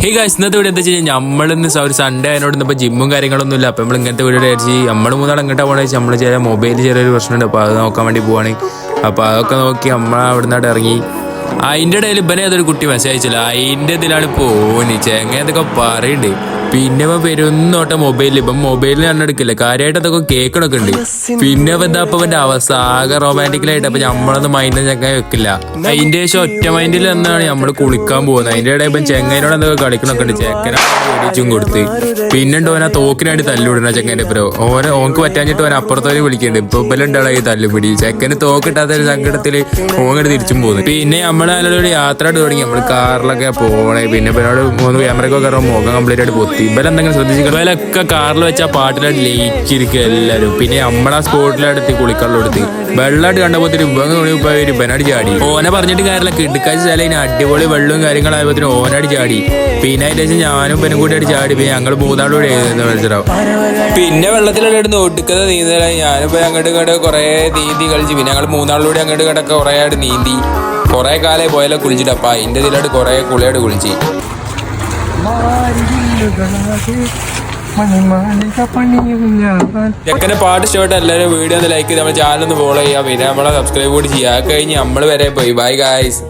Hey guys, ഇന്നത്തെ video എന്താ വെച്ച് കഴിഞ്ഞാൽ നമ്മളിന്ന് ഒരു സൺഡേ അതിനോട് ഇന്നിപ്പോൾ ജിമ്മും കാര്യങ്ങളൊന്നും ഇല്ല. അപ്പോൾ നമ്മൾ ഇങ്ങനത്തെ വീഡിയോ അടിച്ച് നമ്മൾ മൂന്നാൾ എങ്ങോട്ടാണ് പോകണമെന്ന് വെച്ചാൽ നമ്മൾ ചില മൊബൈലിൽ ചെറിയൊരു പ്രശ്നമുണ്ട്. അപ്പോൾ അത് നോക്കാൻ വേണ്ടി പോവാണ്. അപ്പോൾ അതൊക്കെ നോക്കി നമ്മൾ അവിടെ നിന്നായിട്ട് ഇറങ്ങി. അതിൻ്റെ ഇടയിൽ ഇവനെ അതൊരു കുട്ടി മെസ്സേജ് അയച്ചില്ല. അതിൻ്റെ ഇതിലാണ് പോണി ചെങ്ങ എന്തൊക്കെ പറയുന്നുണ്ട്. പിന്നെ ഇപ്പം പെരുന്നോട്ടം മൊബൈലിൽ ഇപ്പം മൊബൈലിൽ കണ്ണെടുക്കില്ല, കാര്യമായിട്ട് അതൊക്കെ കേൾക്കണൊക്കെ ഉണ്ട്. പിന്നെ എന്താ അപ്പം എൻ്റെ അവസ്ഥ ആകെ റൊമാൻറ്റിക്കലായിട്ട്. അപ്പം നമ്മളൊന്നും മൈൻഡ് ചെങ്ങായി വെക്കില്ല. അതിൻ്റെ ശേഷം ഒറ്റ മൈൻഡിൽ എന്നാണ് നമ്മൾ കുളിക്കാൻ പോകുന്നത്. അതിൻ്റെ ഇടയിൽ ഇപ്പം ചെങ്ങനോട് എന്തൊക്കെ കളിക്കണൊക്കെ ഉണ്ട്. ചെക്കനും കൊടുത്ത് പിന്നെ ഉണ്ട് ഓന തോക്കിനായിട്ട് തല്ലുവിടണ ചെങ്ങൻ്റെ ഇപ്പോ ഓനക്ക് പറ്റാഞ്ഞിട്ട് ഓൻ അപ്പുറത്തോരെ വിളിക്കുന്നുണ്ട്. ഇപ്പൊ ഇവലുണ്ടാളെ ഈ തല്ലുപിടി. ചെക്കന് തോക്കിട്ടാത്ത ഒരു സങ്കടത്തിൽ ഓങ്ങോട്ട് തിരിച്ചും പോകുന്നു. പിന്നെ നമ്മളൊരു യാത്ര തുടങ്ങി. നമ്മൾ കാറിലൊക്കെ പോകണേ. പിന്നെ ഇവനോട് 3 ക്യാമറയൊക്കെ കയറുമ്പോൾ മുഖം കംപ്ലീറ്റ് ആയിട്ട് പൊത്തി. ഇവലെന്തെങ്കിലും ശ്രദ്ധിച്ചിട്ട് ഇവലൊക്കെ കാറിൽ വെച്ചാൽ പാട്ടിലായിട്ട് ലയിച്ചിരിക്കുക എല്ലാവരും. പിന്നെ നമ്മളാ സ്പോട്ടിലെടുത്ത് കുളിക്കള്ളെടുത്ത് വെള്ളമായിട്ട് കണ്ടപ്പോഴത്തേന് ഇവനാട് ചാടി. ഓനെ പറഞ്ഞിട്ട് കാര്യമില്ല, കിടക്കാച്ച സ്ഥലം അടിപൊളി വെള്ളവും കാര്യങ്ങളായപ്പോഴത്തേന് ഓനാട് ചാടി. പിന്നെ അതിൻ്റെ ശേഷം ഞാനും പെനും കൂടി ആയിട്ട് ചാടി. പിന്നെ ഞങ്ങൾ മൂന്നാളൂടെ മനസ്സിലാവും. പിന്നെ വെള്ളത്തിലെടുത്ത് ഒടുക്കത്തെ നീന്തലായി. ഞാനിപ്പോൾ അങ്ങോട്ട് ഇങ്ങോട്ട് കുറേ നീന്തി കളിച്ച്. പിന്നെ ഞങ്ങൾ മൂന്നാളിലൂടെ അങ്ങോട്ട് ഇങ്ങോട്ടൊക്കെ കുറേ ആയിട്ട് നീന്തി. കുറേ കാലമായി പോയാലോ കുളിച്ചിട്ട്. അപ്പം അതിൻ്റെ ഇതിലായിട്ട് കുറേ കുളിയായിട്ട് കുളിച്ച്. ചെക്കൻ്റെ പാട്ട് ഇഷ്ടപ്പെട്ട എല്ലാവരും വീഡിയോ ഒന്ന് ലൈക്ക് ചെയ്ത് നമ്മുടെ ചാനൽ ഒന്ന് ഫോളോ ചെയ്യുക. പിന്നെ നമ്മളെ സബ്സ്ക്രൈബ് കൂടി ചെയ്യുക. കഴിഞ്ഞ് നമ്മൾ വരെ പോയി. Bye guys.